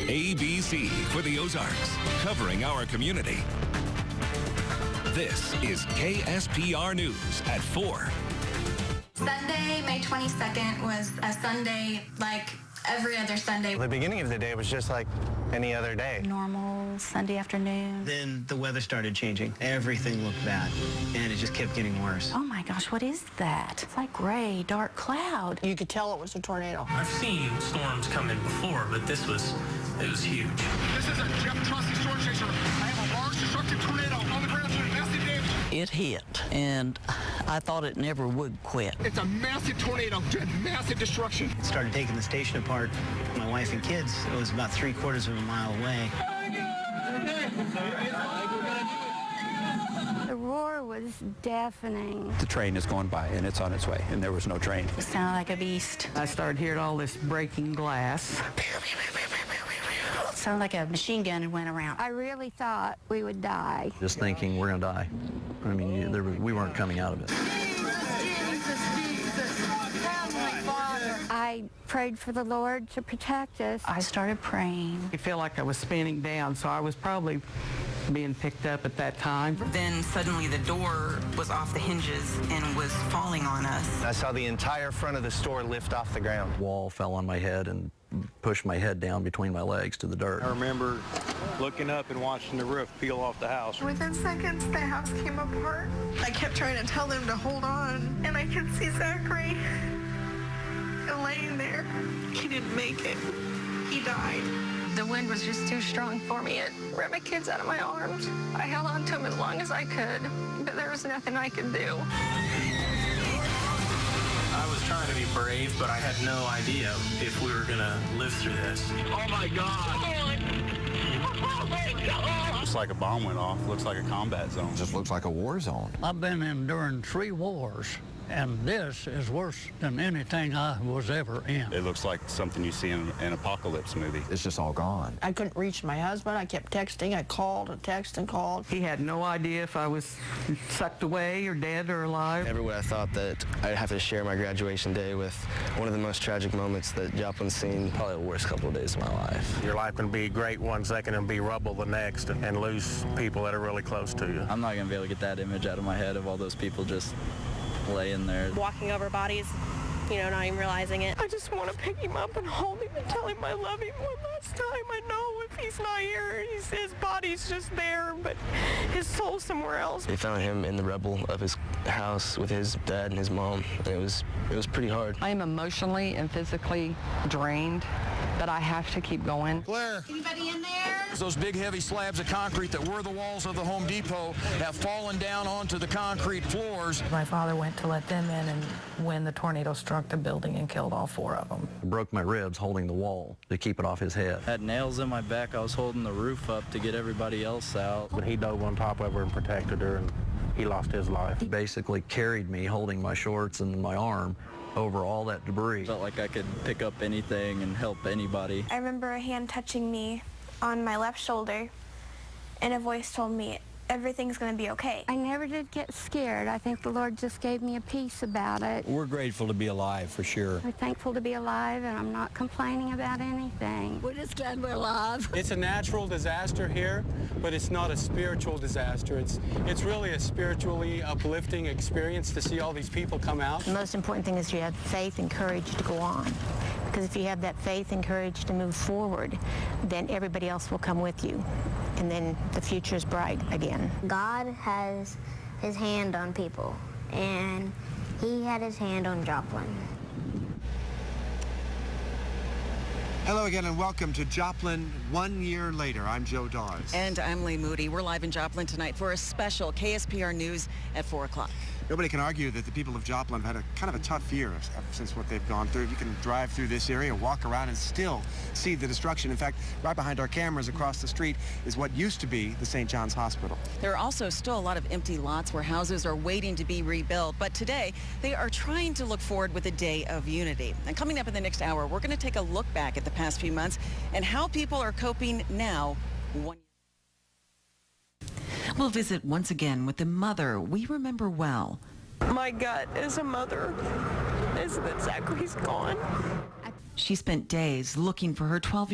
ABC for the Ozarks, covering our community. This is KSPR News at 4. Sunday, May 22nd was a Sunday like every other Sunday. The beginning of the day was just like any other day. Normal Sunday afternoon. Then the weather started changing. Everything looked bad, and it just kept getting worse. Oh my gosh, what is that? It's like gray, dark cloud. You could tell it was a tornado. I've seen storms come in before, but it was huge. This is a Jeff Trusty storm chaser. I have a large destructive tornado on the ground doing massive damage. It hit, and I thought it never would quit. It's a massive tornado doing massive destruction. Started taking the station apart. My wife and kids, it was about 3/4 of a mile away. The roar was deafening. The train is going by, and it's on its way, and there was no train. It sounded like a beast. I started hearing all this breaking glass. It sounded like a machine gun went around. I really thought we would die. Just thinking we're going to die. I mean, we weren't coming out of it. I prayed for the Lord to protect us. I started praying. I feel like I was spinning down, so I was probably being picked up at that time. Then suddenly the door was off the hinges and was falling on us. I saw the entire front of the store lift off the ground. Wall fell on my head and pushed my head down between my legs to the dirt. I remember looking up and watching the roof peel off the house. Within seconds, the house came apart. I kept trying to tell them to hold on, and I could see Zachary laying there. He didn't make it. He died. The wind was just too strong for me. It ripped my kids out of my arms. I held on to them as long as I could, but there was nothing I could do. I was trying to be brave, but I had no idea if we were going to live through this. Oh my God! Oh my God! Looks like a bomb went off. Looks like a combat zone. Just looks like a war zone. I've been enduring 3 wars, and this is worse than anything I was ever in. It looks like something you see in an apocalypse movie. It's just all gone. I couldn't reach my husband. I kept texting. I called and texted and called. He had no idea if I was sucked away or dead or alive. Everywhere I thought that I'd have to share my graduation day with one of the most tragic moments that Joplin's seen, probably the worst couple of days of my life. Your life can be great one second and be rubble the next, and lose people that are really close to you. I'm not going to be able to get that image out of my head of all those people just laying there. Walking over bodies, not even realizing it. I just want to pick him up and hold him and tell him I love him one last time. I know if he's not here, his body's just there, but his soul's somewhere else. They found him in the rubble of his house with his dad and his mom, and it was pretty hard. I am emotionally and physically drained, but I have to keep going. Claire! Anybody in there? Those big heavy slabs of concrete that were the walls of the Home Depot have fallen down onto the concrete floors. My father went to let them in, and when the tornado struck the building and killed all 4 of them. I broke my ribs holding the wall to keep it off his head. I had nails in my back. I was holding the roof up to get everybody else out. But he dove on top of her and protected her, and he lost his life. He basically carried me holding my shorts and my arm over all that debris. Felt like I could pick up anything and help anybody. I remember a hand touching me on my left shoulder, and a voice told me, everything's going to be okay. I never did get scared. I think the Lord just gave me a peace about it. We're grateful to be alive, for sure. We're thankful to be alive, and I'm not complaining about anything. We're just glad we're alive. It's a natural disaster here, but it's not a spiritual disaster. It's really a spiritually uplifting experience to see all these people come out. The most important thing is you have faith and courage to go on. Because if you have that faith and courage to move forward, then everybody else will come with you. And then the future is bright again. God has his hand on people, and he had his hand on Joplin. Hello again and welcome to Joplin 1 year later. I'm Joe Dawes. And I'm Lee Moody. We're live in Joplin tonight for a special KSPR News at 4 o'clock. Nobody can argue that the people of Joplin have had a kind of a tough year since what they've gone through. You can drive through this area, walk around, and still see the destruction. In fact, right behind our cameras across the street is what used to be the St. John's Hospital. There are also still a lot of empty lots where houses are waiting to be rebuilt. But today, they are trying to look forward with a day of unity. And coming up in the next hour, we're going to take a look back at the past few months and how people are coping now. We'll visit once again with the mother we remember well. My gut as a mother is that Zachary's gone. She spent days looking for her 12-year-old